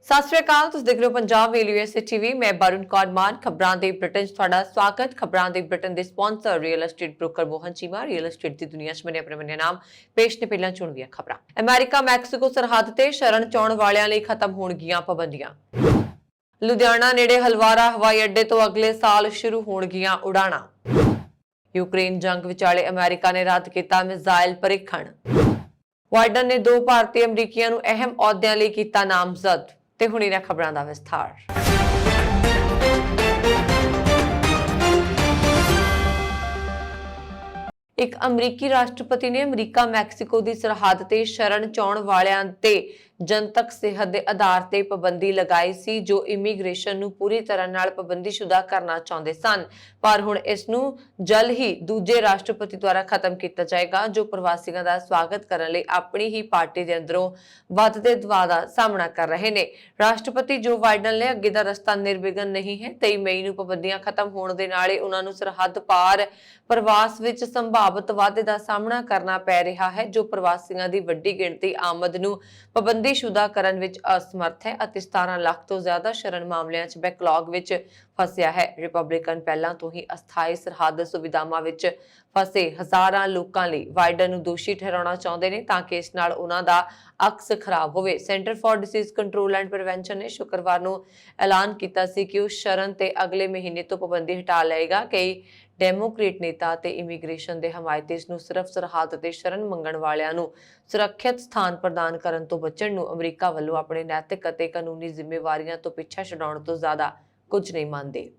ਸਤਿ ਸ਼੍ਰੀ ਅਕਾਲ। ਤੁਸੀਂ ਦੇਖ ਰਹੇ ਹੋ ਪੰਜਾਬ ਵੇਲ ਯੂਐਸਏ ਟੀਵੀ। ਮੈਂ ਬरुण कौर मान। ਖਬਰਾਂ ਦੇ ਬ੍ਰਿਟਨ 'ਚ ਤੁਹਾਡਾ ਸਵਾਗਤ। ਖਬਰਾਂ ਦੇ ਬ੍ਰਿਟਨ ਦੇ sponsor real estate broker Mohan Cheema. Real estate ਦੀ ਦੁਨੀਆ 'ਚ ਆਪਣੇ ਬੰਨੇ ਨਾਮ ਪੇਸ਼ ਨੇ। ਪਹਿਲਾਂ ਚੁਣਵੀਆਂ ਖਬਰਾਂ। ਅਮਰੀਕਾ ਮੈਕਸੀਕੋ ਸਰਹੱਦ ਤੇ ਸ਼ਰਨ ਚਾਉਣ ਵਾਲਿਆਂ ਲਈ ਖਤਮ ਹੋਣਗੀਆਂ ਪਾਬੰਦੀਆਂ। ਲੁਧਿਆਣਾ ਨੇੜੇ ਹਲਵਾਰਾ ਹਵਾਈ ਅੱਡੇ ਤੋਂ ਅਗਲੇ ਸਾਲ ਸ਼ੁਰੂ ਹੋਣਗੀਆਂ ਉਡਾਣਾਂ। ਯੂਕਰੇਨ ਜੰਗ ਵਿਚਾਲੇ ਅਮਰੀਕਾ ਨੇ ਰੱਦ ਕੀਤਾ ਮਿਜ਼ਾਈਲ ਪਰੀਖਣ। ਵਾਈਡਨ ਨੇ 2 ਭਾਰਤੀ ਅਮਰੀਕੀਆਂ ਨੂੰ ਅਹਿਮ ਅਹੁਦਿਆਂ ਲਈ ਕੀਤਾ ਨਾਮਜ਼ਦ। ਤੇ ਹੁਣ ਇਹਨਾਂ ਖਬਰਾਂ ਦਾ ਵਿਸਥਾਰ। ਇੱਕ ਅਮਰੀਕੀ ਰਾਸ਼ਟਰਪਤੀ ਨੇ ਅਮਰੀਕਾ ਮੈਕਸੀਕੋ ਦੀ ਸਰਹੱਦ ਤੇ ਸ਼ਰਨ ਚਾਉਣ ਵਾਲਿਆਂ ਤੇ ਜਨਤਕ ਸਿਹਤ ਦੇ ਆਧਾਰ ਤੇ ਪਾਬੰਦੀ ਲਗਾਈ ਸੀ, ਜੋ ਇਮੀਗ੍ਰੇਸ਼ਨ ਨੂੰ ਪੂਰੀ ਤਰ੍ਹਾਂ ਨਾਲ ਪਾਬੰਦੀਸ਼ੁਦਾ ਕਰਨਾ ਚਾਹੁੰਦੇ ਸਨ। ਪਰ ਹੁਣ ਇਸ ਨੂੰ ਜਲਦ ਹੀ ਦੂਜੇ ਰਾਸ਼ਟਰਪਤੀ ਦੁਆਰਾ ਖਤਮ ਕੀਤਾ ਜਾਏਗਾ, ਜੋ ਪ੍ਰਵਾਸੀਆਂ ਦਾ ਸਵਾਗਤ ਕਰਨ ਲਈ ਆਪਣੀ ਹੀ ਪਾਰਟੀ ਦੇ ਅੰਦਰੋਂ ਵੱਧਦੇ ਦਬਾਅ ਦਾ ਸਾਹਮਣਾ ਕਰ ਰਹੇ ਨੇ। ਰਾਸ਼ਟਰਪਤੀ ਜੋ ਬਾਈਡਨ ਨੇ ਅੱਗੇ ਦਾ ਰਸਤਾ ਨਿਰਵਿਘਨ ਨਹੀਂ ਹੈ। 23 ਮਈ ਨੂੰ ਪਾਬੰਦੀਆਂ ਖਤਮ ਹੋਣ ਦੇ ਨਾਲ ਹੀ ਉਹਨਾਂ ਨੂੰ ਸਰਹੱਦ ਪਾਰ ਪ੍ਰਵਾਸ ਵਿੱਚ ਸੰਭਾਵਿਤ ਵਾਧੇ ਦਾ ਸਾਹਮਣਾ ਕਰਨਾ ਪੈ ਰਿਹਾ ਹੈ, ਜੋ ਪ੍ਰਵਾਸੀਆਂ ਦੀ ਵੱਡੀ ਗਿਣਤੀ ਆਮਦ ਨੂੰ ਪਾਬੰਦੀਸ਼ੁਦਾ ਕਰਨ ਵਿੱਚ ਅਸਮਰਥ ਹੈ ਅਤੇ 17 ਲੱਖ ਤੋਂ ਜ਼ਿਆਦਾ ਸ਼ਰਨ ਮਾਮਲਿਆਂ 'ਚ ਬੈਕਲੌਗ ਵਿੱਚ ਫਸਿਆ ਹੈ। ਰਿਪਬਲਿਕਨ ਪਹਿਲਾਂ ਤੋਂ ਹੀ ਅਸਥਾਈ ਸਰਹੱਦ ਸੁਵਿਧਾਵਾਂ ਵਿੱਚ ਫਸੇ ਹਜ਼ਾਰਾਂ ਲੋਕਾਂ ਲਈ ਬਾਈਡਨ ਨੂੰ ਦੋਸ਼ੀ ਠਹਿਰਾਉਣਾ ਚਾਹੁੰਦੇ ਨੇ, ਤਾਂ ਕਿ ਇਸ ਨਾਲ ਉਹਨਾਂ ਦਾ ਅਕਸ ਖਰਾਬ ਹੋਵੇ। Center for Disease Control and Prevention ਨੇ ਸ਼ੁੱਕਰਵਾਰ ਨੂੰ ਐਲਾਨ ਕੀਤਾ ਸੀ ਕਿ ਉਹ ਸ਼ਰਨ ਤੇ ਅਗਲੇ ਮਹੀਨੇ ਤੋਂ ਪਾਬੰਦੀ ਹਟਾ ਲਏਗਾ। ਕਈ ਡੈਮੋਕ੍ਰੇਟ ਨੇਤਾ ਤੇ ਇਮੀਗ੍ਰੇਸ਼ਨ ਦੇ ਹਮਾਇਤੀ ਇਸ ਨੂੰ ਸਿਰਫ ਸਰਹੱਦ ਤੇ ਸ਼ਰਨ ਮੰਗਣ ਵਾਲਿਆਂ ਨੂੰ ਸੁਰੱਖਿਅਤ ਸਥਾਨ ਪ੍ਰਦਾਨ ਕਰਨ ਤੋਂ ਬਚਣ ਨੂੰ ਅਮਰੀਕਾ ਵੱਲੋਂ ਆਪਣੇ ਨੈਤਿਕ ਅਤੇ ਕਾਨੂੰਨੀ ਜ਼ਿੰਮੇਵਾਰੀਆਂ ਤੋਂ ਪਿੱਛਾ ਛਡਾਉਣ ਤੋਂ ਜ਼ਿਆਦਾ ਕੁਝ ਨਹੀਂ ਮੰਨਦੇ।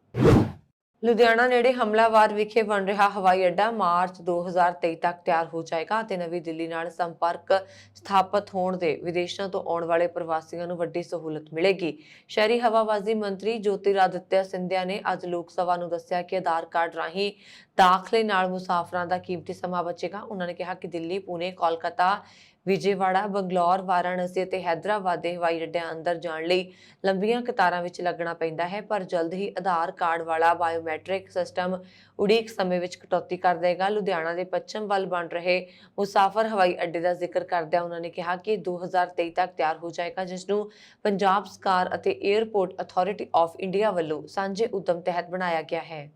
ਲੁਧਿਆਣਾ ਨੇੜੇ ਹਮਲਾਵਰ ਵਿਖੇ ਬਣ ਰਿਹਾ ਹਵਾਈ ਅੱਡਾ ਮਾਰਚ 2023 ਤੱਕ ਤਿਆਰ ਹੋ ਜਾਏਗਾ ਅਤੇ ਨਵੀਂ ਦਿੱਲੀ ਨਾਲ ਸੰਪਰਕ ਸਥਾਪਿਤ ਹੋਣ ਦੇ ਵਿਦੇਸ਼ਾਂ ਤੋਂ ਆਉਣ ਵਾਲੇ ਪ੍ਰਵਾਸੀਆਂ ਨੂੰ ਵੱਡੀ ਸਹੂਲਤ ਮਿਲੇਗੀ। ਸ਼ਹਿਰੀ ਹਵਾਬਾਜ਼ੀ ਮੰਤਰੀ ਜੋਤਿਰਾਦਿੱਤਿਆ ਸਿੰਧਿਆ ਨੇ ਅੱਜ ਲੋਕ ਸਭਾ ਨੂੰ ਦੱਸਿਆ ਕਿ ਆਧਾਰ ਕਾਰਡ ਰਾਹੀਂ ਦਾਖਲੇ ਨਾਲ ਮੁਸਾਫਰਾਂ ਦਾ ਕੀਮਤੀ ਸਮਾਂ ਬਚੇਗਾ। ਉਹਨਾਂ ਨੇ ਕਿਹਾ ਕਿ ਦਿੱਲੀ, ਪੁਣੇ, ਕੋਲਕਾਤਾ, ਵਿਜੇਵਾੜਾ, ਬੰਗਲੌਰ, ਵਾਰਾਣਸੀ ਅਤੇ ਹੈਦਰਾਬਾਦ ਦੇ ਹਵਾਈ ਅੱਡਿਆਂ ਅੰਦਰ ਜਾਣ ਲਈ ਲੰਬੀਆਂ ਕਤਾਰਾਂ ਵਿੱਚ ਲੱਗਣਾ ਪੈਂਦਾ ਹੈ, ਪਰ ਜਲਦ ਹੀ ਆਧਾਰ ਕਾਰਡ ਵਾਲਾ ਬਾਇਓਮੈਟ੍ਰਿਕ ਸਿਸਟਮ ਉਡੀਕ ਸਮੇਂ ਵਿੱਚ ਕਟੌਤੀ ਕਰ ਦੇਗਾ। ਲੁਧਿਆਣਾ ਦੇ ਪੱਛਮ ਵੱਲ ਬਣ ਰਹੇ ਮੁਸਾਫਰ ਹਵਾਈ ਅੱਡੇ ਦਾ ਜ਼ਿਕਰ ਕਰਦਿਆਂ ਉਹਨਾਂ ਨੇ ਕਿਹਾ ਕਿ 2023 ਤੱਕ ਤਿਆਰ ਹੋ ਜਾਏਗਾ, ਜਿਸ ਨੂੰ ਪੰਜਾਬ ਸਰਕਾਰ ਅਤੇ ਏਅਰਪੋਰਟ ਅਥਾਰਟੀ ਆਫ ਇੰਡੀਆ ਵੱਲੋਂ ਸਾਂਝੇ ਉਦਮ ਤਹਿਤ ਬਣਾਇਆ ਗਿਆ ਹੈ।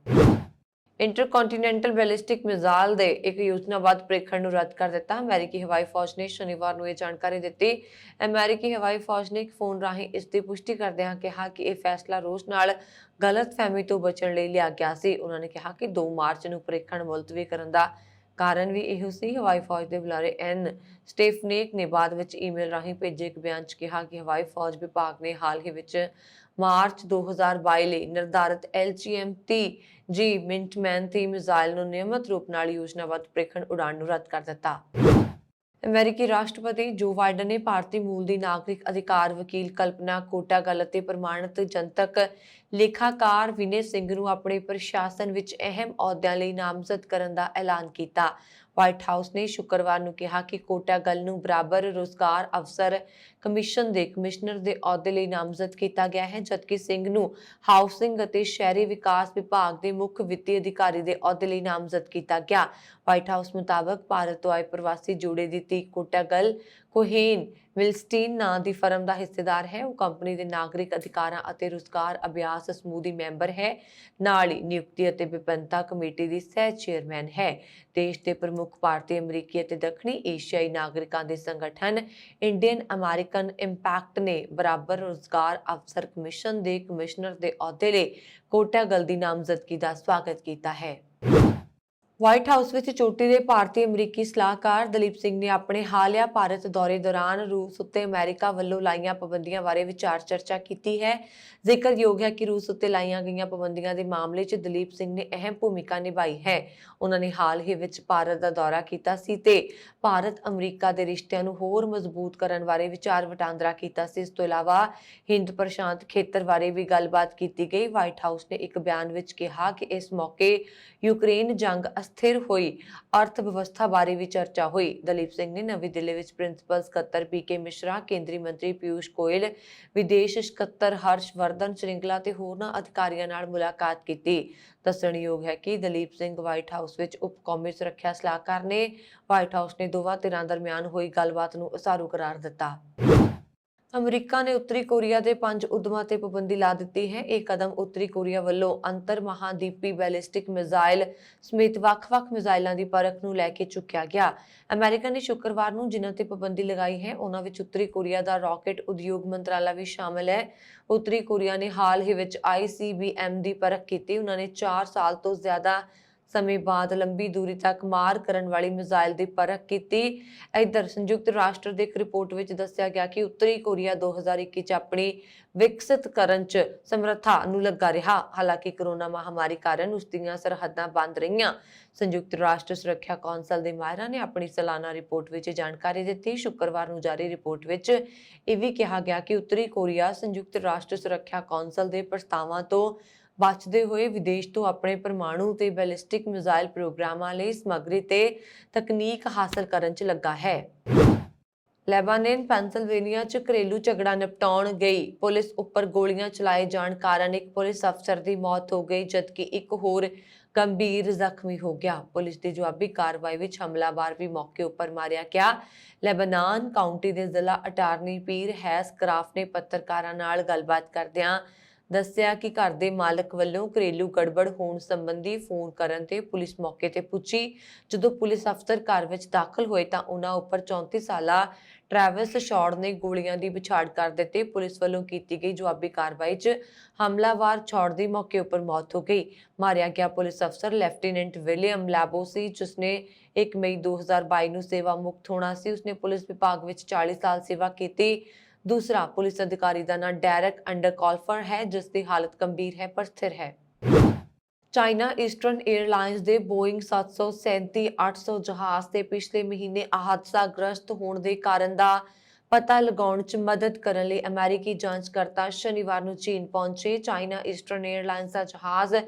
ਇੰਟਰਕੌਂਟੀਨੈਂਟਲ ਬੈਲਿਸਟਿਕ ਮਿਜ਼ਾਈਲ ਦੇ ਇੱਕ ਯੋਜਨਾਬੱਧ ਪ੍ਰੀਖਣ ਨੂੰ ਰੱਦ ਕਰ ਦਿੱਤਾ। ਅਮਰੀਕੀ ਹਵਾਈ ਫੌਜ ਨੇ ਸ਼ਨੀਵਾਰ ਨੂੰ ਇਹ ਜਾਣਕਾਰੀ ਦਿੱਤੀ। ਅਮਰੀਕੀ ਹਵਾਈ ਫੌਜ ਨੇ ਇੱਕ ਫੋਨ ਰਾਹੀਂ ਇਸ ਦੀ ਪੁਸ਼ਟੀ ਕਰਦਿਆਂ ਕਿਹਾ ਕਿ ਇਹ ਫੈਸਲਾ ਰੂਸ ਨਾਲ ਗਲਤਫਹਿਮੀ ਤੋਂ ਬਚਣ ਲਈ ਲਿਆ ਗਿਆ ਸੀ। ਉਹਨਾਂ ਨੇ ਕਿਹਾ ਕਿ 2 ਮਾਰਚ ਨੂੰ ਪ੍ਰੀਖਣ ਮੁਲਤਵੀ ਕਰਨ ਦਾ ਕਾਰਨ ਵੀ ਇਹੋ ਸੀ। ਹਵਾਈ ਫੌਜ ਦੇ ਬੁਲਾਰੇ ਐਨ ਸਟੇਫਨੇਕ ਨੇ ਬਾਅਦ ਵਿੱਚ ਈਮੇਲ ਰਾਹੀਂ ਭੇਜੇ ਇੱਕ ਬਿਆਨ 'ਚ ਕਿਹਾ ਕਿ ਹਵਾਈ ਫੌਜ ਵਿਭਾਗ ਨੇ ਹਾਲ ਹੀ ਵਿੱਚ ਮਾਰਚ 2022 ਲਈ ਨਿਰਧਾਰਿਤ LGM-30G ਮਿੰਟਮੈਨ 3 ਮਿਜ਼ਾਈਲ ਨੂੰ ਨਿਯਮਿਤ ਰੂਪ ਨਾਲ ਯੋਜਨਾਬੱਧ ਪ੍ਰੀਖਣ ਉਡਾਣ ਨੂੰ ਰੱਦ ਕਰ ਦਿੱਤਾ। ਅਮਰੀਕੀ ਰਾਸ਼ਟਰਪਤੀ ਜੋ ਬਾਈਡਨ ਨੇ ਭਾਰਤੀ ਮੂਲ ਦੀ ਨਾਗਰਿਕ ਅਧਿਕਾਰ ਵਕੀਲ ਕਲਪਨਾ ਕੋਟਾਗਲ ਅਤੇ ਪ੍ਰਮਾਣਿਤ ਜਨਤਕ ਲੇਖਾਕਾਰ ਵਿਨੇ ਸਿੰਘ ਨੂੰ ਆਪਣੇ ਪ੍ਰਸ਼ਾਸਨ ਵਿੱਚ ਅਹਿਮ ਅਹੁਦਿਆਂ ਲਈ ਨਾਮਜ਼ਦ ਕਰਨ ਦਾ ਐਲਾਨ ਕੀਤਾ। ਵਾਈਟ ਹਾਊਸ ਨੇ ਸ਼ੁੱਕਰਵਾਰ ਨੂੰ ਕਿਹਾ ਕਿ ਕੋਟਾਗਲ ਨੂੰ ਬਰਾਬਰ ਰੁਜ਼ਗਾਰ ਅਫਸਰ ਕਮਿਸ਼ਨ ਦੇ ਕਮਿਸ਼ਨਰ ਦੇ ਅਹੁਦੇ ਲਈ ਨਾਮਜ਼ਦ ਕੀਤਾ ਗਿਆ ਹੈ, ਜਦਕਿ ਸਿੰਘ ਨੂੰ ਹਾਊਸਿੰਗ ਅਤੇ ਸ਼ਹਿਰੀ ਵਿਕਾਸ ਵਿਭਾਗ ਦੇ ਮੁੱਖ ਵਿੱਤੀ ਅਧਿਕਾਰੀ ਦੇ ਅਹੁਦੇ ਲਈ ਨਾਮਜ਼ਦ ਕੀਤਾ ਗਿਆ। ਵਾਈਟ ਹਾਊਸ ਮੁਤਾਬਕ ਭਾਰਤ ਤੋਂ ਆਏ ਪ੍ਰਵਾਸੀ ਜੋੜੇ ਦੀ ਧੀ ਕੋਟਾਗਲ ਕੋਹੇਨ ਵਿਲਸਟੀਨ ਨਾਂ ਦੀ ਫਰਮ ਦਾ ਹਿੱਸੇਦਾਰ ਹੈ। ਉਹ ਕੰਪਨੀ ਦੇ ਨਾਗਰਿਕ ਅਧਿਕਾਰਾਂ ਅਤੇ ਰੁਜ਼ਗਾਰ ਅਭਿਆਸ ਸਮੂਹ ਦੀ ਮੈਂਬਰ ਹੈ। ਨਾਲ ਹੀ ਨਿਯੁਕਤੀ ਅਤੇ ਵਿਭਿੰਨਤਾ ਕਮੇਟੀ ਦੀ ਸਹਿ ਚੇਅਰਮੈਨ ਹੈ। ਦੇਸ਼ ਦੇ ਪ੍ਰਮੁੱਖ ਭਾਰਤੀ, ਅਮਰੀਕੀ ਅਤੇ ਦੱਖਣੀ ਏਸ਼ੀਆਈ ਨਾਗਰਿਕਾਂ ਦੇ ਸੰਗਠਨ ਇੰਡੀਅਨ ਅਮਰੀਕਨ ਇੰਪੈਕਟ ਨੇ ਬਰਾਬਰ ਰੁਜ਼ਗਾਰ ਅਫਸਰ ਕਮਿਸ਼ਨ ਦੇ ਕਮਿਸ਼ਨਰ ਦੇ ਅਹੁਦੇ ਲਈ ਕੋਟਾਗਲ ਦੀ ਨਾਮਜ਼ਦਗੀ ਦਾ ਸਵਾਗਤ ਕੀਤਾ ਹੈ। ਵਾਈਟ ਹਾਊਸ ਵਿੱਚ ਚੋਟੀ ਦੇ ਭਾਰਤੀ ਅਮਰੀਕੀ ਸਲਾਹਕਾਰ ਦਲੀਪ ਸਿੰਘ ਨੇ ਆਪਣੇ ਹਾਲੀਆ ਭਾਰਤ ਦੌਰੇ ਦੌਰਾਨ ਰੂਸ ਉੱਤੇ ਅਮਰੀਕਾ ਵੱਲੋਂ ਲਾਈਆਂ ਪਾਬੰਦੀਆਂ ਬਾਰੇ ਵਿਚਾਰ ਚਰਚਾ ਕੀਤੀ ਹੈ। ਜ਼ਿਕਰਯੋਗ ਹੈ ਕਿ ਰੂਸ ਉੱਤੇ ਲਾਈਆਂ ਗਈਆਂ ਪਾਬੰਦੀਆਂ ਦੇ ਮਾਮਲੇ 'ਚ ਦਲੀਪ ਸਿੰਘ ਨੇ ਅਹਿਮ ਭੂਮਿਕਾ ਨਿਭਾਈ ਹੈ। ਉਹਨਾਂ ਨੇ ਹਾਲ ਹੀ ਵਿੱਚ ਭਾਰਤ ਦਾ ਦੌਰਾ ਕੀਤਾ ਸੀ ਤੇ ਭਾਰਤ ਅਮਰੀਕਾ ਦੇ ਰਿਸ਼ਤਿਆਂ ਨੂੰ ਹੋਰ ਮਜ਼ਬੂਤ ਕਰਨ ਬਾਰੇ ਵਿਚਾਰ ਵਟਾਂਦਰਾ ਕੀਤਾ ਸੀ। ਇਸ ਤੋਂ ਇਲਾਵਾ ਹਿੰਦ ਪ੍ਰਸ਼ਾਂਤ ਖੇਤਰ ਬਾਰੇ ਵੀ ਗੱਲਬਾਤ ਕੀਤੀ ਗਈ। ਵਾਈਟ ਹਾਊਸ ਨੇ ਇੱਕ ਬਿਆਨ ਵਿੱਚ ਕਿਹਾ ਕਿ ਇਸ ਮੌਕੇ ਯੂਕਰੇਨ ਜੰਗ, ਸਥਿਰ ਹੋਈ ਅਰਥ ਵਿਵਸਥਾ ਬਾਰੇ ਵੀ ਚਰਚਾ ਹੋਈ। ਦਲੀਪ ਸਿੰਘ ਨੇ ਨਵੀਂ ਦਿੱਲੀ ਵਿੱਚ ਪ੍ਰਿੰਸੀਪਲ ਸਕੱਤਰ PK ਮਿਸ਼ਰਾ, ਕੇਂਦਰੀ ਮੰਤਰੀ ਪਿਊਸ਼ ਗੋਇਲ, ਵਿਦੇਸ਼ ਸਕੱਤਰ ਹਰਸ਼ ਵਰਧਨ ਸ਼੍ਰਿੰਗਲਾ ਤੇ ਹੋਰਨਾਂ ਅਧਿਕਾਰੀਆਂ ਨਾਲ ਮੁਲਾਕਾਤ ਕੀਤੀ। ਦੱਸਣਯੋਗ ਹੈ ਕਿ ਦਲੀਪ ਸਿੰਘ ਵਾਈਟ ਹਾਊਸ ਵਿੱਚ ਉਪ ਕੌਮੀ ਸੁਰੱਖਿਆ ਸਲਾਹਕਾਰ ਨੇ। ਵਾਈਟ ਹਾਊਸ ਨੇ ਦੋਵਾਂ ਧਿਰਾਂ ਦਰਮਿਆਨ ਹੋਈ ਗੱਲਬਾਤ ਨੂੰ ਉਸਾਰੂ ਕਰਾਰ ਦਿੱਤਾ। ਅਮਰੀਕਾ ਨੇ ਉੱਤਰੀ ਕੋਰੀਆ ਦੇ 5 ਉਦਮਾਂ ਤੇ ਪਾਬੰਦੀ ਲਾ ਦਿੱਤੀ ਹੈ। ਇਹ ਕਦਮ ਉੱਤਰੀ ਕੋਰੀਆ ਵੱਲੋਂ ਅੰਤਰ ਮਹਾਦੀਪੀ ਬੈਲਿਸਟਿਕ ਮਿਜ਼ਾਈਲ ਸਮੇਤ ਵੱਖ-ਵੱਖ ਮਿਜ਼ਾਈਲਾਂ ਦੀ ਪਰਖ ਨੂੰ ਲੈ ਕੇ ਚੁੱਕਿਆ ਗਿਆ। ਅਮਰੀਕਾ ਨੇ ਸ਼ੁੱਕਰਵਾਰ ਨੂੰ ਜਿਨ੍ਹਾਂ ਤੇ ਪਾਬੰਦੀ ਲਗਾਈ ਹੈ ਉਹਨਾਂ ਵਿੱਚ ਉੱਤਰੀ ਕੋਰੀਆ ਦਾ ਰਾਕੇਟ ਉਦਯੋਗ ਮੰਤਰਾਲਾ ਵੀ ਸ਼ਾਮਲ ਹੈ। ਉੱਤਰੀ ਕੋਰੀਆ ਨੇ ਹਾਲ ਹੀ ਵਿੱਚ ICBM ਦੀ ਪਰਖ ਕੀਤੀ। ਉਹਨਾਂ ਨੇ 4 ਸਾਲ ਤੋਂ ਜ਼ਿਆਦਾ ਸਮੇਂ ਬਾਅਦ ਲੰਬੀ ਦੂਰੀ ਤੱਕ ਮਾਰ ਕਰਨ ਵਾਲੀ ਮਿਜ਼ਾਈਲ ਦੀ ਪਰਖ ਕੀਤੀ। ਇਧਰ ਸੰਯੁਕਤ ਰਾਸ਼ਟਰ ਦੀ ਇੱਕ ਰਿਪੋਰਟ ਵਿੱਚ ਦੱਸਿਆ ਗਿਆ ਕਿ ਉੱਤਰੀ ਕੋਰੀਆ 2021 ਚ ਆਪਣੀ ਵਿਕਸਿਤ ਕਰਨ ਚ ਸਮਰੱਥਾ ਨੂੰ ਲੱਗਾ ਰਿਹਾ। ਹਾਲਾਂਕਿ ਕੋਰੋਨਾ ਮਹਾਮਾਰੀ ਕਾਰਨ ਉਸ ਦੀਆਂ ਸਰਹੱਦਾਂ ਬੰਦ ਰਹੀਆਂ। ਸੰਯੁਕਤ ਰਾਸ਼ਟਰ ਸੁਰੱਖਿਆ ਕੌਂਸਲ ਦੇ ਮਾਹਿਰਾਂ ਨੇ ਆਪਣੀ ਸਾਲਾਨਾ ਰਿਪੋਰਟ ਵਿੱਚ ਜਾਣਕਾਰੀ ਦਿੱਤੀ। ਸ਼ੁੱਕਰਵਾਰ ਨੂੰ ਜਾਰੀ ਰਿਪੋਰਟ ਵਿੱਚ ਇਹ ਵੀ ਕਿਹਾ ਗਿਆ ਕਿ ਉੱਤਰੀ ਕੋਰੀਆ ਸੰਯੁਕਤ ਰਾਸ਼ਟਰ ਸੁਰੱਖਿਆ ਕੌਂਸਲ ਦੇ ਪ੍ਰਸਤਾਵਾਂ ਤੋਂ ਬਚਦੇ ਹੋਏ ਵਿਦੇਸ਼ ਤੋਂ ਆਪਣੇ ਪਰਮਾਣੂ ਤੇ ਬੈਲਿਸਟਿਕ ਮਿਜ਼ਾਈਲ ਪ੍ਰੋਗਰਾਮਾਂ ਲਈ ਸਮੱਗਰੀ ਤੇ ਤਕਨੀਕ ਹਾਸਲ ਕਰਨ 'ਚ ਲੱਗਾ ਹੈ। ਲੈਬਾਨਨ ਪੈਂਸਿਲਵੇਨੀਆ 'ਚ ਘਰੇਲੂ ਝਗੜਾ ਨਿਪਟਾਉਣ ਗਈ ਪੁਲਿਸ ਉੱਪਰ ਗੋਲੀਆਂ ਚਲਾਏ ਜਾਣ ਕਾਰਨ ਇੱਕ ਪੁਲਿਸ ਅਫਸਰ ਦੀ ਮੌਤ ਹੋ ਗਈ, ਜਦਕਿ ਇੱਕ ਹੋਰ ਗੰਭੀਰ ਜ਼ਖਮੀ ਹੋ ਗਿਆ। ਪੁਲਿਸ ਦੀ ਜਵਾਬੀ ਕਾਰਵਾਈ ਵਿੱਚ ਹਮਲਾਵਰ ਵੀ ਮੌਕੇ ਉੱਪਰ ਮਾਰਿਆ ਗਿਆ। ਲੈਬਾਨਨ ਕਾਉਂਟੀ ਦੇ ਜ਼ਿਲ੍ਹਾ ਅਟਾਰਨੀ ਪੀਰ ਹੈਸ ਕਰਾਫ ਨੇ ਪੱਤਰਕਾਰਾਂ ਨਾਲ ਗੱਲਬਾਤ ਕਰਦਿਆਂ ਦੱਸਿਆ ਕਿ ਘਰ ਦੇ ਮਾਲਕ ਵੱਲੋਂ ਘਰੇਲੂ ਗੜਬੜ ਹੋਣ ਸੰਬੰਧੀ ਫੋਨ ਕਰਨ ਤੇ ਪੁਲਿਸ ਮੌਕੇ ਤੇ ਪੁੱਜੀ। ਜਦੋਂ ਪੁਲਿਸ ਅਫਸਰ ਘਰ ਵਿੱਚ ਦਾਖਲ ਹੋਏ ਤਾਂ ਉਹਨਾਂ ਉੱਪਰ 34 ਸਾਲਾ ਟ੍ਰੈਵਿਸ ਸ਼ੌਰਟ ਨੇ ਗੋਲੀਆਂ ਦੀ ਵਿਛਾੜ ਕਰ ਦਿੱਤੀ। ਪੁਲਿਸ ਵੱਲੋਂ ਕੀਤੀ ਗਈ ਜਵਾਬੀ ਕਾਰਵਾਈ 'ਚ ਹਮਲਾਵਰ ਸ਼ੌਰਟ ਦੀ ਮੌਕੇ ਉੱਪਰ ਮੌਤ ਹੋ ਗਈ। ਮਾਰਿਆ ਗਿਆ ਪੁਲਿਸ ਅਫਸਰ ਲੈਫਟੀਨੈਂਟ ਵਿਲੀਅਮ ਲੈਬੋ ਸੀ, ਜਿਸਨੇ 1 ਮਈ 2022 ਨੂੰ ਸੇਵਾ ਮੁਕਤ ਹੋਣਾ ਸੀ। ਉਸਨੇ ਪੁਲਿਸ ਵਿਭਾਗ ਵਿੱਚ 40 ਸਾਲ ਸੇਵਾ ਕੀਤੀ। दूसरा पुलिस अधिकारी का नाम डेरेक अंडरकॉल्फर है, जिसकी हालत गंभीर है पर स्थिर है। चाइना ईस्टर्न एयरलाइंस के बोइंग 737-800 जहाज के पिछले महीने हादसाग्रस्त होने के कारण का पता लगाने च मदद करने लिए अमेरिकी जांचकर्ता शनिवार को चीन पहुंचे। चाइना ईस्टर्न एयरलाइंस का जहाज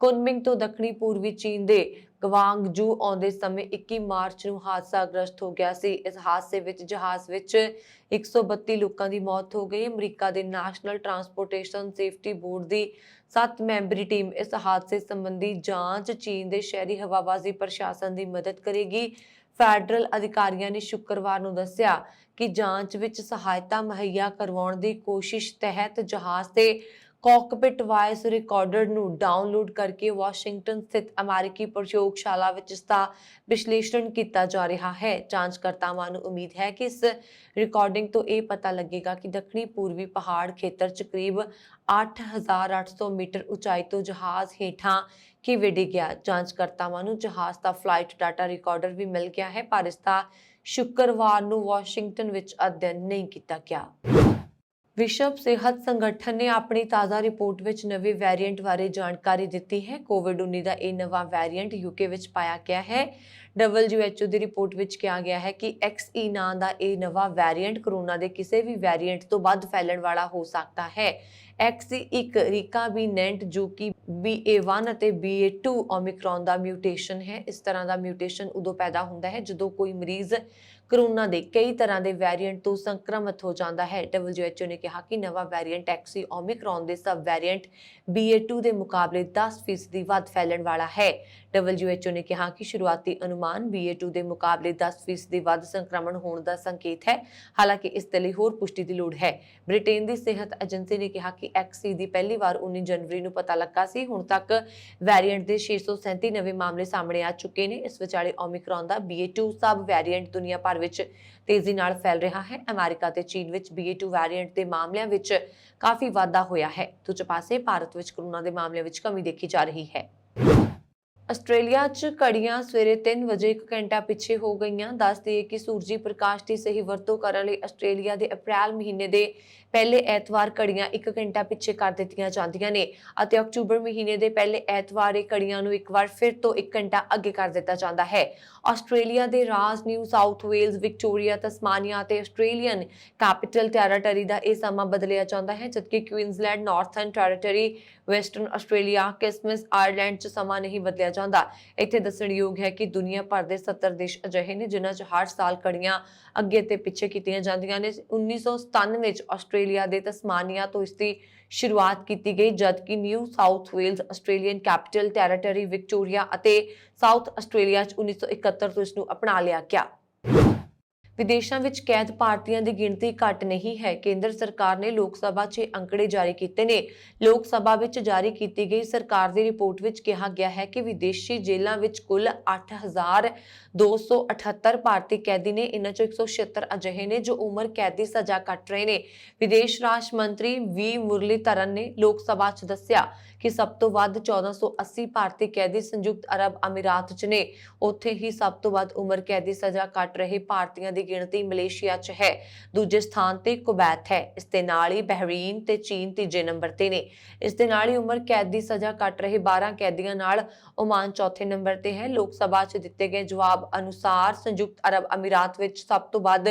कुनमिंग तो दक्षिणी पूर्वी चीन के ਗਵਾਂਗਜੂ ਆਉਂਦੇ ਸਮੇਂ 21 ਮਾਰਚ ਨੂੰ ਹਾਦਸਾਗ੍ਰਸਤ ਹੋ ਗਿਆ ਸੀ। ਇਸ ਹਾਦਸੇ ਵਿੱਚ ਜਹਾਜ਼ ਵਿੱਚ 132 ਲੋਕਾਂ ਦੀ ਮੌਤ ਹੋ ਗਈ। ਅਮਰੀਕਾ ਦੇ ਨੈਸ਼ਨਲ ਟਰਾਂਸਪੋਰਟੇਸ਼ਨ ਸੇਫਟੀ ਬੋਰਡ ਦੀ 7 ਮੈਂਬਰੀ ਟੀਮ ਇਸ ਹਾਦਸੇ ਸੰਬੰਧੀ ਜਾਂਚ ਚੀਨ ਦੇ ਸ਼ਹਿਰੀ ਹਵਾਬਾਜ਼ੀ ਪ੍ਰਸ਼ਾਸਨ ਦੀ ਮਦਦ ਕਰੇਗੀ। ਫੈਡਰਲ ਅਧਿਕਾਰੀਆਂ ਨੇ ਸ਼ੁੱਕਰਵਾਰ ਨੂੰ ਦੱਸਿਆ ਕਿ ਜਾਂਚ ਵਿੱਚ ਸਹਾਇਤਾ ਮੁਹੱਈਆ ਕਰਵਾਉਣ ਦੀ ਕੋਸ਼ਿਸ਼ ਤਹਿਤ ਜਹਾਜ਼ ਤੇ कॉकपिट वॉइस रिकॉर्डर ਨੂੰ ਡਾਊਨਲੋਡ ਕਰਕੇ ਵਾਸ਼ਿੰਗਟਨ ਸਥਿਤ ਅਮਰੀਕੀ ਪ੍ਰਯੋਗਸ਼ਾਲਾ ਵਿੱਚ ਇਸ ਦਾ ਵਿਸ਼ਲੇਸ਼ਣ ਕੀਤਾ ਜਾ ਰਿਹਾ ਹੈ। ਜਾਂਚਕਰਤਾਵਾਂ ਨੂੰ ਉਮੀਦ ਹੈ ਕਿ ਇਸ ਰਿਕਾਰਡਿੰਗ ਤੋਂ ਇਹ ਪਤਾ ਲੱਗੇਗਾ ਕਿ ਦੱਖਣੀ ਪੂਰਬੀ ਪਹਾੜ ਖੇਤਰ 'ਚ ਕਰੀਬ 8,800 ਮੀਟਰ ਉਚਾਈ ਤੋਂ ਜਹਾਜ਼ ਹੇਠਾਂ ਕਿਵੇਂ ਡਿੱਗਿਆ। ਜਾਂਚਕਰਤਾਵਾਂ ਨੂੰ ਜਹਾਜ਼ ਦਾ ਫਲਾਈਟ ਡਾਟਾ ਰਿਕਾਰਡਰ ਵੀ ਮਿਲ ਗਿਆ ਹੈ, ਪਰ ਇਸ ਦਾ ਸ਼ੁੱਕਰਵਾਰ ਨੂੰ ਵਾਸ਼ਿੰਗਟਨ ਵਿੱਚ ਅਧਿਐਨ ਨਹੀਂ ਕੀਤਾ ਗਿਆ। विश्व सेहत संगठन ने अपनी ताज़ा रिपोर्ट विच नवे वेरिएंट बारे जानकारी दी है। कोविड-19 का यह नवा वेरिएंट यूके विच पाया गया है। WHO की रिपोर्ट विच कहा गया है कि XE नां दा यह नवा वेरिएंट कोरोना के किसी भी वेरिएंट तो वध फैलण वाला हो सकता है। XE एक रिकाबिनेंट जो कि BA1 और BA2 ओमिक्रॉन का म्यूटेशन है। इस तरह का म्यूटेशन उदों पैदा होता है जो कोई मरीज कोरोना के कई तरह के वेरिएंट तो संक्रमित हो जाता है। WHO ने कहा कि नवा वेरिएंट XE ओमिक्रॉन के सब वेरिएंट BA2 के मुकाबले 10% वध फैलण वाला है। WHO ने कहा कि शुरुआती अनुमान BA2 के मुकाबले 10% वध संक्रमण होने का संकेत है। हालांकि इस दे लई होर पुष्टि की लोड़ है। ब्रिटेन की सेहत एजेंसी ने कहा कि XE की पहली बार 19 जनवरी को पता लगा सी। हुण तक वेरिएंट के 637 नवे मामले सामने आ चुके हैं। इस विचाले ओमिक्रॉन का BA2 सब वेरिएंट दुनिया भर ਵਿੱਚ तेजी ਨਾਲ फैल रहा है। अमेरिका ਤੇ चीन ਵਿੱਚ BA2 वेरिएंट ਦੇ ਮਾਮਲਿਆਂ ਵਿੱਚ ਕਾਫੀ ਵਾਧਾ ਹੋਇਆ ਹੈ। ਦੂਜੇ ਪਾਸੇ ਭਾਰਤ ਵਿੱਚ ਕੋਰੋਨਾ ਦੇ ਮਾਮਲਿਆਂ ਵਿੱਚ ਕਮੀ ਦੇਖੀ ਜਾ ਰਹੀ ਹੈ। ਆਸਟ੍ਰੇਲੀਆ 'ਚ ਘੜੀਆਂ ਸਵੇਰੇ 3 ਵਜੇ 1 ਘੰਟਾ ਪਿੱਛੇ ਹੋ ਗਈਆਂ। ਦੱਸ ਦਈਏ ਕਿ ਸੂਰਜੀ ਪ੍ਰਕਾਸ਼ ਦੀ ਸਹੀ ਵਰਤੋਂ ਕਰਨ ਲਈ ਆਸਟ੍ਰੇਲੀਆ ਦੇ ਅਪ੍ਰੈਲ ਮਹੀਨੇ ਦੇ ਪਹਿਲੇ ਐਤਵਾਰ ਘੜੀਆਂ 1 ਘੰਟਾ ਪਿੱਛੇ ਕਰ ਦਿੱਤੀਆਂ ਜਾਂਦੀਆਂ ਨੇ ਅਤੇ ਅਕਤੂਬਰ ਮਹੀਨੇ ਦੇ ਪਹਿਲੇ ਐਤਵਾਰ ਇਹ ਘੜੀਆਂ ਨੂੰ ਇੱਕ ਵਾਰ ਫਿਰ ਤੋਂ 1 ਘੰਟਾ ਅੱਗੇ ਕਰ ਦਿੱਤਾ ਜਾਂਦਾ ਹੈ। ਆਸਟ੍ਰੇਲੀਆ ਦੇ ਰਾਜ New South Wales, Victoria, Tasmania ਅਤੇ ਆਸਟ੍ਰੇਲੀਅਨ ਕੈਪੀਟਲ ਟੈਰੀਟਰੀ ਦਾ ਇਹ ਸਮਾਂ ਬਦਲਿਆ ਜਾਂਦਾ ਹੈ, ਜਦਕਿ Queensland, Northern Territory, Western Australia, Christmas Island 'ਚ ਸਮਾਂ ਨਹੀਂ ਬਦਲਿਆ ਜਾਂਦਾ। ਇੱਥੇ ਦੱਸਣਯੋਗ ਹੈ ਕਿ ਦੁਨੀਆ ਭਰ ਦੇ 70 ਦੇਸ਼ ਅਜਿਹੇ ਨੇ ਜਿਨ੍ਹਾਂ 'ਚ ਹਰ ਸਾਲ ਘੜੀਆਂ ਅੱਗੇ ਤੇ ਪਿੱਛੇ ਕੀਤੀਆਂ ਜਾਂਦੀਆਂ ਨੇ। 1997 ਵਿੱਚ ਆਸਟ੍ਰੇਲੀਆ ਦੇ ਤਸਮਾਨੀਆ ਤੋਂ ਇਸ ਦੀ ਸ਼ੁਰੂਆਤ ਕੀਤੀ ਗਈ, ਜਦਕਿ New South Wales, Australian Capital Territory, Victoria ਅਤੇ ਸਾਊਥ ਆਸਟ੍ਰੇਲੀਆ 'ਚ 1971 ਤੋਂ ਇਸ ਨੂੰ ਅਪਣਾ ਲਿਆ ਗਿਆ। ਵਿਦੇਸ਼ਾਂ ਵਿੱਚ ਕੈਦ ਭਾਰਤੀਆਂ ਦੀ ਗਿਣਤੀ ਘੱਟ ਨਹੀਂ ਹੈ। ਕੇਂਦਰ ਸਰਕਾਰ ਨੇ ਲੋਕ ਸਭਾ 'ਚ ਅੰਕੜੇ ਜਾਰੀ ਕੀਤੇ ਨੇ। ਲੋਕ ਸਭਾ ਵਿੱਚ ਜਾਰੀ ਕੀਤੀ ਗਈ ਸਰਕਾਰ ਦੀ ਰਿਪੋਰਟ ਵਿੱਚ ਕਿਹਾ ਗਿਆ ਹੈ ਕਿ ਵਿਦੇਸ਼ੀ ਜੇਲ੍ਹਾਂ ਵਿੱਚ ਕੁੱਲ 8,278 ਭਾਰਤੀ ਕੈਦੀ ਨੇ। ਇਨ੍ਹਾਂ 'ਚੋਂ 176 ਅਜਿਹੇ ਨੇ ਜੋ ਉਮਰ ਕੈਦ ਦੀ ਸਜ਼ਾ ਕੱਟ ਰਹੇ ਨੇ। ਵਿਦੇਸ਼ ਰਾਜ ਮੰਤਰੀ ਵੀ ਮੁਰਲੀਧਰਨ ਨੇ ਲੋਕ ਸਭਾ 'ਚ ਦੱਸਿਆ ਕਿ ਸਭ ਤੋਂ ਵੱਧ 1480 ਭਾਰਤੀ ਕੈਦੀ ਸੰਯੁਕਤ ਅਰਬ ਅਮੀਰਾਤ 'ਚ ਨੇ। ਉੱਥੇ ਹੀ ਸਭ ਤੋਂ ਵੱਧ ਉਮਰ ਕੈਦ ਦੀ ਸਜ਼ਾ ਕੱਟ ਰਹੇ ਭਾਰਤੀਆਂ ਦੀ ਗਿਣਤੀ ਮਲੇਸ਼ੀਆ 'ਚ ਹੈ। ਦੂਜੇ ਸਥਾਨ ਤੇ ਕੁਵੈਤ ਹੈ। ਇਸ ਦੇ ਨਾਲ ਹੀ ਬਹਿਰੀਨ ਤੇ ਚੀਨ ਤੀਜੇ ਨੰਬਰ ਤੇ ਨੇ। ਇਸ ਦੇ ਨਾਲ ਹੀ ਉਮਰ ਕੈਦ ਦੀ ਸਜ਼ਾ ਕੱਟ ਰਹੇ 12 ਕੈਦੀਆਂ ਨਾਲ ਓਮਾਨ ਚੌਥੇ ਨੰਬਰ ਤੇ ਹੈ। ਲੋਕ ਸਭਾ 'ਚ ਦਿੱਤੇ ਗਏ ਜਵਾਬ ਅਨੁਸਾਰ ਸੰਯੁਕਤ ਅਰਬ ਅਮੀਰਾਤ ਵਿੱਚ ਸਭ ਤੋਂ ਵੱਧ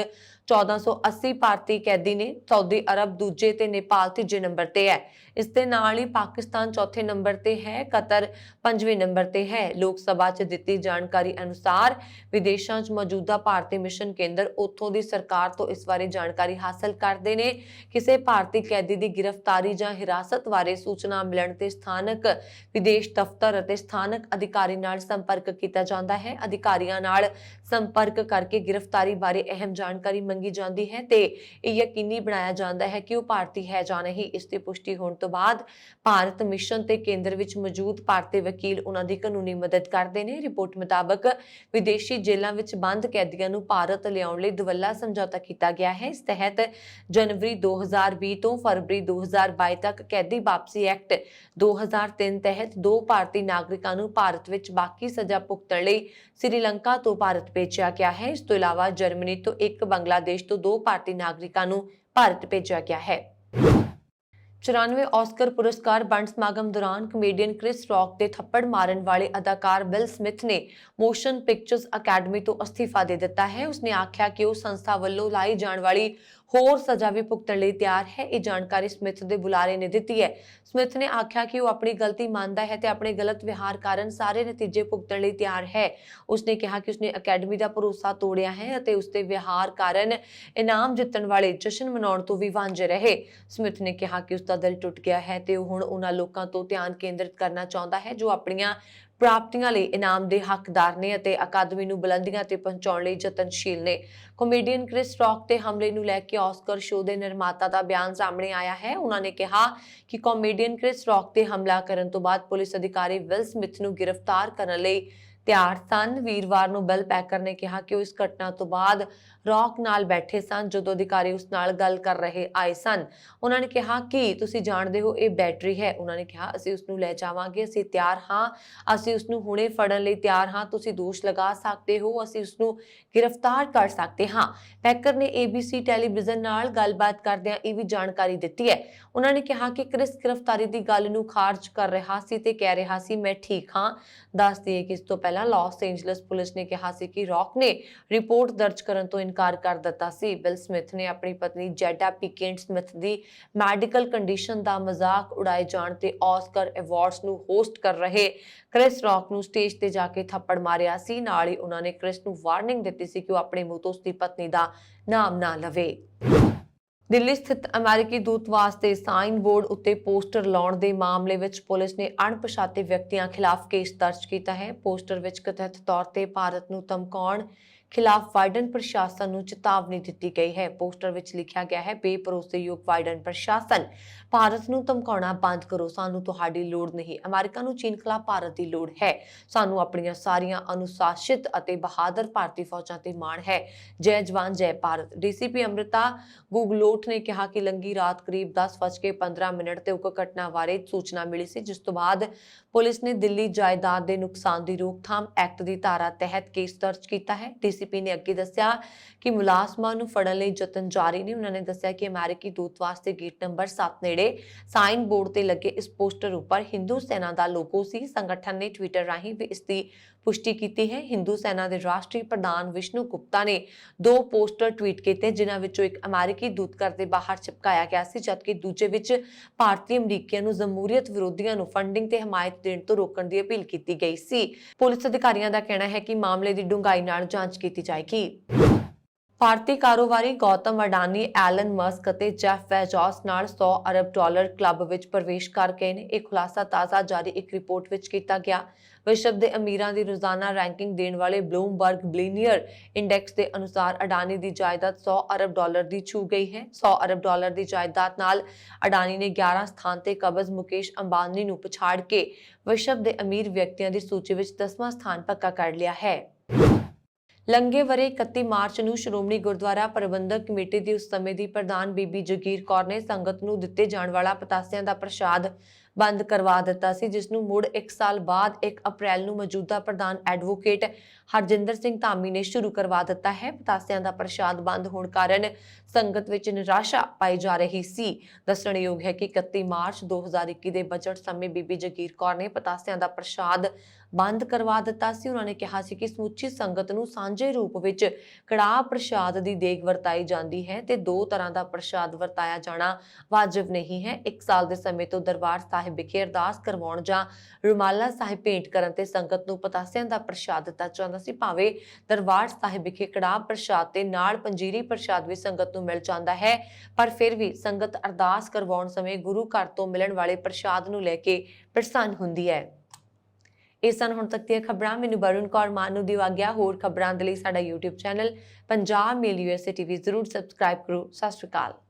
1480 ਭਾਰਤੀ ਕੈਦੀ ਨੇ। ਸਾਊਦੀ ਅਰਬ ਦੂਜੇ ਤੇ ਨੇਪਾਲ ਤੀਜੇ ਨੰਬਰ ਤੇ ਹੈ। ਇਸ ਦੇ ਨਾਲ ਹੀ ਪਾਕਿਸਤਾਨ ਚੌਥੇ ਨੰਬਰ ਤੇ ਹੈ। ਕਤਰ ਪੰਜਵੇਂ ਨੰਬਰ ਤੇ ਹੈ। ਲੋਕ ਸਭਾ 'ਚ ਦਿੱਤੀ ਜਾਣਕਾਰੀ ਅਨੁਸਾਰ ਵਿਦੇਸ਼ਾਂ 'ਚ ਮੌਜੂਦਾ ਭਾਰਤੀ ਮਿਸ਼ਨ ਕੇਂਦਰ ਉੱਥੋਂ ਦੀ ਸਰਕਾਰ ਤੋਂ ਇਸ ਬਾਰੇ ਜਾਣਕਾਰੀ ਹਾਸਲ ਕਰਦੇ ਨੇ। ਕਿਸੇ ਭਾਰਤੀ ਕੈਦੀ ਦੀ ਗ੍ਰਿਫਤਾਰੀ ਜਾਂ ਹਿਰਾਸਤ ਬਾਰੇ ਸੂਚਨਾ ਮਿਲਣ ਤੇ ਸਥਾਨਕ ਵਿਦੇਸ਼ ਦਫ਼ਤਰ ਅਤੇ ਸਥਾਨਕ ਅਧਿਕਾਰੀ ਨਾਲ ਸੰਪਰਕ ਕੀਤਾ ਜਾਂਦਾ ਹੈ। ਅਧਿਕਾਰੀਆਂ ਨਾਲ ਸੰਪਰਕ ਕਰਕੇ ਗ੍ਰਿਫਤਾਰੀ ਬਾਰੇ ਅਹਿਮ ਜਾਣਕਾਰੀ ਮੰਗੀ ਜਾਂਦੀ ਹੈ ਤੇ ਇਹ ਯਕੀਨੀ ਬਣਾਇਆ ਜਾਂਦਾ ਹੈ ਕਿ ਉਹ ਭਾਰਤੀ ਹੈ ਜਾਂ ਨਹੀਂ। ਇਸ ਦੀ ਪੁਸ਼ਟੀ ਹੋਣ ਤੋਂ ਬਾਅਦ ਭਾਰਤ ਮਿਸ਼ਨ ਤੇ ਕੇਂਦਰ ਵਿੱਚ ਮੌਜੂਦ ਭਾਰਤੀ ਵਕੀਲ ਉਹਨਾਂ ਦੀ ਕਾਨੂੰਨੀ ਮਦਦ ਕਰਦੇ ਨੇ। ਰਿਪੋਰਟ ਮੁਤਾਬਕ ਵਿਦੇਸ਼ੀ ਜੇਲ੍ਹਾਂ ਵਿੱਚ ਬੰਦ ਕੈਦੀਆਂ ਨੂੰ ਭਾਰਤ ਲਿਆਉਣ ਲਈ ਦੁਵੱਲਾ ਸਮਝੌਤਾ ਕੀਤਾ ਗਿਆ ਹੈ। ਇਸ ਤਹਿਤ ਜਨਵਰੀ 2020 ਤੋਂ ਫਰਵਰੀ 2022 ਤੱਕ ਕੈਦੀ ਵਾਪਸੀ ਐਕਟ 2003 ਤਹਿਤ 2 ਭਾਰਤੀ ਨਾਗਰਿਕਾਂ ਨੂੰ ਭਾਰਤ ਵਿੱਚ ਬਾਕੀ ਸਜ਼ਾ ਭੁਗਤਣ ਲਈ ਸ੍ਰੀਲੰਕਾ ਤੋਂ ਭਾਰਤ ਭੇਜਿਆ ਗਿਆ ਹੈ। ਇਸ ਤੋਂ ਇਲਾਵਾ ਜਰਮਨੀ ਤੋਂ 1, ਬੰਗਲਾਦੇਸ਼ ਤੋਂ 2 ਭਾਰਤੀ ਨਾਗਰਿਕਾਂ ਨੂੰ ਭਾਰਤ ਭੇਜਿਆ ਗਿਆ ਹੈ। 94 ਆਸਕਰ ਪੁਰਸਕਾਰ ਵੰਡ ਸਮਾਗਮ ਦੌਰਾਨ ਕਮੇਡੀਅਨ ਕ੍ਰਿਸ ਰੌਕ ਦੇ ਥੱਪੜ ਮਾਰਨ ਵਾਲੇ ਅਦਾਕਾਰ ਬਿਲ ਸਮਿਥ ਨੇ ਮੋਸ਼ਨ ਪਿਕਚਰਜ਼ ਅਕੈਡਮੀ ਤੋਂ ਅਸਤੀਫਾ ਦੇ ਦਿੱਤਾ ਹੈ। ਉਸਨੇ ਆਖਿਆ ਕਿ ਉਹ ਸੰਸਥਾ ਵੱਲੋਂ ਲਾਈ ਜਾਣ ਵਾਲੀ ਹੋਰ ਸਜ਼ਾ ਵੀ ਭੁਗਤਣ ਲਈ ਤਿਆਰ ਹੈ। ਇਹ ਜਾਣਕਾਰੀ ਸਮਿਥ ਦੇ ਬੁਲਾਰੇ ਨੇ ਦਿੱਤੀ ਹੈ। ਸਮਿਥ ਨੇ ਆਖਿਆ ਕਿ ਉਹ ਆਪਣੀ ਗਲਤੀ ਮੰਨਦਾ ਹੈ ਤੇ ਆਪਣੇ ਗਲਤ ਵਿਹਾਰ ਕਾਰਨ ਸਾਰੇ ਨਤੀਜੇ ਭੁਗਤਣ ਲਈ ਤਿਆਰ ਹੈ। ਉਸਨੇ ਕਿਹਾ ਕਿ ਉਸਨੇ ਅਕੈਡਮੀ ਦਾ ਭਰੋਸਾ ਤੋੜਿਆ ਹੈ ਅਤੇ ਉਸਦੇ ਵਿਹਾਰ ਕਾਰਨ ਇਨਾਮ ਜਿੱਤਣ ਵਾਲੇ ਜਸ਼ਨ ਮਨਾਉਣ ਤੋਂ ਵੀ ਵਾਂਝੇ ਰਹੇ। ਸਮਿਥ ਨੇ ਕਿਹਾ ਕਿ ਉਸਦਾ ਦਿਲ ਟੁੱਟ ਗਿਆ ਹੈ ਤੇ ਉਹ ਹੁਣ ਉਹਨਾਂ ਲੋਕਾਂ ਤੋਂ ਧਿਆਨ ਕੇਂਦਰਿਤ ਕਰਨਾ ਚਾਹੁੰਦਾ ਹੈ ਜੋ ਆਪਣੀਆਂ ਪ੍ਰਾਪਤੀਆਂ ਲਈ ਇਨਾਮ ਦੇ ਹੱਕਦਾਰ ਨੇ ਅਤੇ ਅਕਾਦਮੀ ਨੂੰ ਬੁਲੰਦੀਆਂ ਤੇ ਪਹੁੰਚਾਉਣ ਲਈ ਯਤਨਸ਼ੀਲ ਨੇ। ਕਾਮੇਡੀਅਨ ਕ੍ਰਿਸ ਰੌਕ ਤੇ ਹਮਲੇ ਨੂੰ ਲੈ ਕੇ ਆਸਕਰ ਸ਼ੋਅ ਦੇ ਨਿਰਮਾਤਾ ਦਾ ਬਿਆਨ ਸਾਹਮਣੇ ਆਇਆ ਹੈ। ਉਹਨਾਂ ਨੇ ਕਿਹਾ ਕਿ ਕਾਮੇਡੀਅਨ ਕ੍ਰਿਸ ਰੌਕ ਤੇ ਹਮਲਾ ਕਰਨ ਤੋਂ ਬਾਅਦ ਪੁਲਿਸ ਅਧਿਕਾਰੀ ਵਿਲ ਸਮਿਥ ਨੂੰ ਗ੍ਰਿਫਤਾਰ ਕਰਨ ਲਈ ਤਿਆਰ ਸਨ। ਵੀਰਵਾਰ ਨੂੰ ਬਿਲ ਪੈਕਰ ਨੇ ਕਿਹਾ ਕਿ ਉਹ ਇਸ ਘਟਨਾ ਤੋਂ ਬਾਅਦ ਰੌਕ ਨਾਲ ਬੈਠੇ ਸਨ ਜਦੋਂ ਅਧਿਕਾਰੀ ਉਸ ਨਾਲ ਗੱਲ ਕਰ ਰਹੇ ਆਏ ਸਨ। ਉਹਨਾਂ ਨੇ ਕਿਹਾ ਕਿ ਤੁਸੀਂ ਜਾਣਦੇ ਹੋ ਇਹ ਬੈਟਰੀ ਹੈ। ਉਹਨਾਂ ਨੇ ਕਿਹਾ ਅਸੀਂ ਉਸ ਨੂੰ ਲੈ ਜਾਵਾਂਗੇ, ਅਸੀਂ ਤਿਆਰ ਹਾਂ, ਅਸੀਂ ਉਸ ਨੂੰ ਹੁਣੇ ਫੜਨ ਲਈ ਤਿਆਰ ਹਾਂ, ਤੁਸੀਂ ਦੋਸ਼ ਲਗਾ ਸਕਦੇ ਹੋ, ਅਸੀਂ ਉਸ ਨੂੰ ਗ੍ਰਿਫਤਾਰ ਕਰ ਸਕਦੇ ਹਾਂ। ਪੈਕਰ ਨੇ ABC ਟੈਲੀਵਿਜ਼ਨ ਨਾਲ ਗੱਲਬਾਤ ਕਰਦਿਆਂ ਇਹ ਵੀ ਜਾਣਕਾਰੀ ਦਿੱਤੀ ਹੈ। ਉਹਨਾਂ ਨੇ ਕਿਹਾ ਕਿ ਕ੍ਰਿਸ ਗ੍ਰਿਫਤਾਰੀ ਦੀ ਗੱਲ ਨੂੰ ਖਾਰਜ ਕਰ ਰਿਹਾ ਸੀ ਤੇ ਕਹਿ ਰਿਹਾ ਸੀ ਮੈਂ ਠੀਕ ਹਾਂ। ਦੱਸ ਦਈਏ ਕਿ ਇਸ ਤੋਂ ਪਹਿਲਾਂ ਲਾਸ ਏਂਜਲਸ ਪੁਲਿਸ ਨੇ ਕਿਹਾ ਸੀ ਕਿ ਰੌਕ ਨੇ ਰਿਪੋਰਟ ਦਰਜ ਕਰਨ ਤੋਂ ਇਨਕਾਰ ਕਰ ਦਿੱਤਾ ਸੀ। ਬਿਲ ਸਮਿਥ ਨੇ ਆਪਣੀ ਪਤਨੀ ਜੈਡਾ ਪਿਕੇਂਟ ਸਮਿਥ ਦੀ ਮੈਡੀਕਲ ਕੰਡੀਸ਼ਨ ਦਾ ਮਜ਼ਾਕ ਉਡਾਏ ਜਾਣ ਤੇ ਆਸਕਰ ਅਵਾਰਡਸ ਨੂੰ ਹੋਸਟ ਕਰ ਰਹੇ ਕ੍ਰਿਸ ਰੌਕ ਨੂੰ ਸਟੇਜ ਤੇ ਜਾ ਕੇ ਥੱਪੜ ਮਾਰਿਆ ਸੀ। ਨਾਲ ਹੀ ਉਹਨਾਂ ਨੇ ਕ੍ਰਿਸ ਨੂੰ ਵਾਰਨਿੰਗ ਦਿੱਤੀ ਸੀ ਕਿ ਉਹ ਆਪਣੇ ਮੂੰਹ ਤੋਂ ਉਸਦੀ ਪਤਨੀ ਦਾ ਨਾਮ ਨਾ ਲਵੇ। ਦਿੱਲੀ ਸਥਿਤ ਅਮਰੀਕੀ ਦੂਤਾਵਾਸ ਦੇ ਸਾਈਨ ਬੋਰਡ ਉੱਤੇ ਪੋਸਟਰ ਲਾਉਣ ਦੇ ਮਾਮਲੇ ਵਿੱਚ ਪੁਲਿਸ ਨੇ ਅਣਪਛਾਤੇ ਵਿਅਕਤੀਆਂ ਖਿਲਾਫ ਕੇਸ ਦਰਜ ਕੀਤਾ ਹੈ। ਪੋਸਟਰ ਵਿੱਚ ਕਥਿਤ ਤੌਰ ਤੇ ਭਾਰਤ ਨੂੰ ਧਮਕਾਉਣ ਖਿਲਾਫ ਬਾਈਡਨ ਪ੍ਰਸ਼ਾਸਨ ਨੂੰ ਚੇਤਾਵਨੀ ਦਿੱਤੀ ਗਈ ਹੈ। ਪੋਸਟਰ ਵਿੱਚ ਲਿਖਿਆ ਗਿਆ ਹੈ ਬੇਭਰੋਸੇਯੋਗ ਬਾਈਡਨ ਪ੍ਰਸ਼ਾਸਨ, ਭਾਰਤ ਨੂੰ ਧਮਕਾਉਣਾ ਬੰਦ ਕਰੋ, ਸਾਨੂੰ ਤੁਹਾਡੀ ਲੋੜ ਨਹੀਂ, ਅਮਰੀਕਾ ਨੂੰ ਚੀਨ ਖਿਲਾਫ ਭਾਰਤ ਦੀ ਲੋੜ ਹੈ, ਸਾਨੂੰ ਆਪਣੀਆਂ ਸਾਰੀਆਂ ਅਨੁਸ਼ਾਸਿਤ ਅਤੇ ਬਹਾਦਰ ਭਾਰਤੀ ਫੌਜਾਂ ਤੇ ਮਾਣ ਹੈ, ਜੈ ਜਵਾਨ ਜੈ ਭਾਰਤ। ਡੀਸੀਪੀ ਅੰਮ੍ਰਿਤਾ ਗੁਗਲੋਟ ਨੇ ਕਿਹਾ ਕਿ ਲੰਘੀ ਰਾਤ ਕਰੀਬ 10:15 ਤੇ ਉਕਤ ਘਟਨਾ ਬਾਰੇ ਸੂਚਨਾ ਮਿਲੀ ਸੀ, ਜਿਸ ਤੋਂ ਬਾਅਦ ਪੁਲਿਸ ਨੇ ਦਿੱਲੀ ਜਾਇਦਾਦ ਦੇ ਨੁਕਸਾਨ ਦੀ ਰੋਕਥਾਮ ਐਕਟ ਦੀ ਧਾਰਾ ਤਹਿਤ ਕੇਸ ਦਰਜ ਕੀਤਾ ਹੈ। ਡੀਸੀਪੀ ਨੇ ਅੱਗੇ ਦੱਸਿਆ ਕਿ ਮੁਲਾਜ਼ਮਾਂ ਨੂੰ ਫੜਨ ਲਈ ਯਤਨ ਜਾਰੀ ਨੇ। ਉਹਨਾਂ ਨੇ ਦੱਸਿਆ ਕਿ ਅਮਰੀਕੀ ਦੂਤਾਵਾਸ ਦੇ ਗੇਟ ਨੰਬਰ 7 ਨੇੜੇ ਸਾਈਨ ਬੋਰਡ ਤੇ ਲੱਗੇ ਇਸ ਪੋਸਟਰ ਉੱਪਰ ਹਿੰਦੂ ਸੈਨਾ ਦਾ ਲੋਗੋ ਸੀ। ਸੰਗਠਨ ਨੇ ਟਵਿੱਟਰ ਰਾਹੀਂ ਵੀ ਇਸ ਦੀ ਪੁਸ਼ਟੀ ਕੀਤੀ ਹੈ। ਹਿੰਦੂ ਸੈਨਾ ਦੇ ਰਾਸ਼ਟਰੀ ਪ੍ਰਧਾਨ ਵਿਸ਼ਨੂੰ ਗੁਪਤਾ ਨੇ 2 ਪੋਸਟਰ ਟਵੀਟ ਕੀਤੇ, ਜਿਨ੍ਹਾਂ ਵਿੱਚੋਂ ਇੱਕ ਅਮਰੀਕੀ ਦੂਤਘਰ ਦੇ ਬਾਹਰ ਚਿਪਕਾਇਆ ਗਿਆ ਸੀ, ਜਦਕਿ ਦੂਜੇ ਵਿੱਚ ਭਾਰਤੀ ਅਮਰੀਕੀਆਂ ਨੂੰ ਜਮਹੂਰੀਅਤ ਵਿਰੋਧੀਆਂ ਨੂੰ ਫੰਡਿੰਗ ਤੇ ਹਮਾਇਤ ਦੇਣ ਤੋਂ ਰੋਕਣ ਦੀ ਅਪੀਲ ਕੀਤੀ ਗਈ ਸੀ। ਪੁਲਿਸ ਅਧਿਕਾਰੀਆਂ ਦਾ ਕਹਿਣਾ ਹੈ ਕਿ ਮਾਮਲੇ ਦੀ ਡੂੰਘਾਈ ਨਾਲ ਜਾਂਚ ਕੀਤੀ ਜਾਏਗੀ। ਭਾਰਤੀ ਕਾਰੋਬਾਰੀ ਗੌਤਮ ਅਡਾਨੀ, ਐਲਨ ਮਸਕ ਅਤੇ ਜੈਫ ਬੇਜ਼ੋਸ ਨਾਲ 100 ਅਰਬ ਡਾਲਰ ਕਲੱਬ ਵਿੱਚ ਪ੍ਰਵੇਸ਼ ਕਰ ਗਏ ਨੇ। ਇਹ ਖੁਲਾਸਾ ਤਾਜ਼ਾ ਜਾਰੀ ਇੱਕ ਰਿਪੋਰਟ ਵਿੱਚ ਕੀਤਾ ਗਿਆ। ਵਿਸ਼ਵ ਦੇ ਅਮੀਰਾਂ ਦੀ ਰੋਜ਼ਾਨਾ ਰੈਂਕਿੰਗ ਦੇਣ ਵਾਲੇ ਬਲੂਮਬਰਗ ਬਿਲੀਨੀਅਰ ਇੰਡੈਕਸ ਦੇ ਅਨੁਸਾਰ ਅਡਾਨੀ ਦੀ ਜਾਇਦਾਦ 100 ਅਰਬ ਡਾਲਰ ਦੀ ਛੂ ਗਈ ਹੈ। 100 ਅਰਬ ਡਾਲਰ ਦੀ ਜਾਇਦਾਦ ਨਾਲ ਅਡਾਨੀ ਨੇ 11 ਸਥਾਨ ਤੇ ਕਬਜ਼ ਮੁਕੇਸ਼ ਅੰਬਾਨੀ ਨੂੰ ਪਛਾੜ ਕੇ ਵਿਸ਼ਵ ਦੇ ਅਮੀਰ ਵਿਅਕਤੀਆਂ ਦੀ ਸੂਚੀ ਵਿੱਚ 10ਵਾਂ ਸਥਾਨ ਪੱਕਾ ਕਰ ਲਿਆ ਹੈ। ਲੰਘੇ ਵਰੇ 31 ਮਾਰਚ ਨੂੰ ਸ਼੍ਰੋਮਣੀ ਗੁਰਦੁਆਰਾ ਪ੍ਰਬੰਧਕ ਕਮੇਟੀ ਦੀ ਉਸ ਸਮੇਂ ਦੀ ਪ੍ਰਧਾਨ ਬੀਬੀ ਜਗੀਰ ਕੌਰ ਨੇ ਸੰਗਤ ਨੂੰ ਦਿੱਤੇ ਜਾਣ ਵਾਲਾ ਪਤਾਸਿਆਂ ਦਾ ਪ੍ਰਸ਼ਾਦ ਬੰਦ ਕਰਵਾ ਦਿੱਤਾ ਸੀ, ਜਿਸ ਨੂੰ ਮੁੜ 1 ਸਾਲ ਬਾਅਦ 1 ਅਪ੍ਰੈਲ ਨੂੰ ਮੌਜੂਦਾ ਪ੍ਰਧਾਨ ਐਡਵੋਕੇਟ ਹਰਜਿੰਦਰ ਸਿੰਘ ਧਾਮੀ ਨੇ ਸ਼ੁਰੂ ਕਰਵਾ ਦਿੱਤਾ ਹੈ। ਪਤਾਸਿਆਂ ਦਾ ਪ੍ਰਸ਼ਾਦ ਬੰਦ ਹੋਣ ਕਾਰਨ ਸੰਗਤ ਵਿੱਚ ਨਿਰਾਸ਼ਾ ਪਾਈ ਜਾ ਰਹੀ ਸੀ। ਦੱਸਣਯੋਗ ਹੈ ਕਿ 31 ਮਾਰਚ 2021 ਦੇ ਬਜਟ ਸਮੇਂ ਬੀਬੀ ਜਗੀਰ ਕੌਰ ਨੇ ਪਤਾਸਿਆਂ ਦਾ ਪ੍ਰਸ਼ਾਦ ਬੰਦ ਕਰਵਾ ਦਿੱਤਾ ਸੀ। ਉਹਨਾਂ ਨੇ ਕਿਹਾ ਸੀ ਕਿ ਸਮੁੱਚੀ ਸੰਗਤ ਨੂੰ ਸਾਂਝੇ ਰੂਪ ਵਿੱਚ ਕੜਾਹ ਪ੍ਰਸ਼ਾਦ ਦੀ ਦੇਗ ਵਰਤਾਈ ਜਾਂਦੀ ਹੈ ਤੇ 2 ਤਰ੍ਹਾਂ ਦਾ ਪ੍ਰਸ਼ਾਦ ਵਰਤਾਇਆ ਜਾਣਾ ਵਾਜਬ ਨਹੀਂ ਹੈ। 1 ਸਾਲ ਦੇ ਸਮੇਂ ਤੋਂ ਦਰਬਾਰ ਸਾਹਿਬ ਵਿਖੇ ਅਰਦਾਸ ਕਰਵਾਉਣ ਜਾਂ ਰੁਮਾਲਾ ਸਾਹਿਬ ਭੇਂਟ ਕਰਨ ਤੇ ਸੰਗਤ ਨੂੰ ਪਤਾਸਿਆਂ ਦਾ ਪ੍ਰਸ਼ਾਦ ਦਿੱਤਾ ਜਾਂਦਾ ਸੀ। ਭਾਵੇਂ ਦਰਬਾਰ ਸਾਹਿਬ ਵਿਖੇ ਕੜਾਹ ਪ੍ਰਸ਼ਾਦ ਤੇ ਨਾਲ ਪੰਜੀਰੀ ਪ੍ਰਸ਼ਾਦ ਵੀ ਸੰਗਤ ਨੂੰ ਮਿਲ ਜਾਂਦਾ ਹੈ, ਪਰ ਫਿਰ ਵੀ ਸੰਗਤ ਅਰਦਾਸ ਕਰਵਾਉਣ ਸਮੇਂ ਗੁਰੂ ਘਰ ਤੋਂ ਮਿਲਣ ਵਾਲੇ ਪ੍ਰਸ਼ਾਦ ਨੂੰ ਲੈ ਕੇ ਪ੍ਰਸੰਨ ਹੁੰਦੀ ਹੈ। ਇਹ ਸਨ ਹੁਣ ਤੱਕ ਦੀਆਂ ਖਬਰਾਂ। ਮੈਨੂੰ ਵਰੁਣ ਕੌਰ ਮਾਨ ਨੂੰ ਦਿਓ ਆਗਿਆ। ਹੋਰ ਖਬਰਾਂ ਦੇ ਲਈ ਸਾਡਾ YouTube ਚੈਨਲ ਪੰਜਾਬ ਮੇਲ USA TV ਜ਼ਰੂਰ ਸਬਸਕ੍ਰਾਈਬ ਕਰੋ। ਸਤਿ ਸ਼੍ਰੀ ਅਕਾਲ।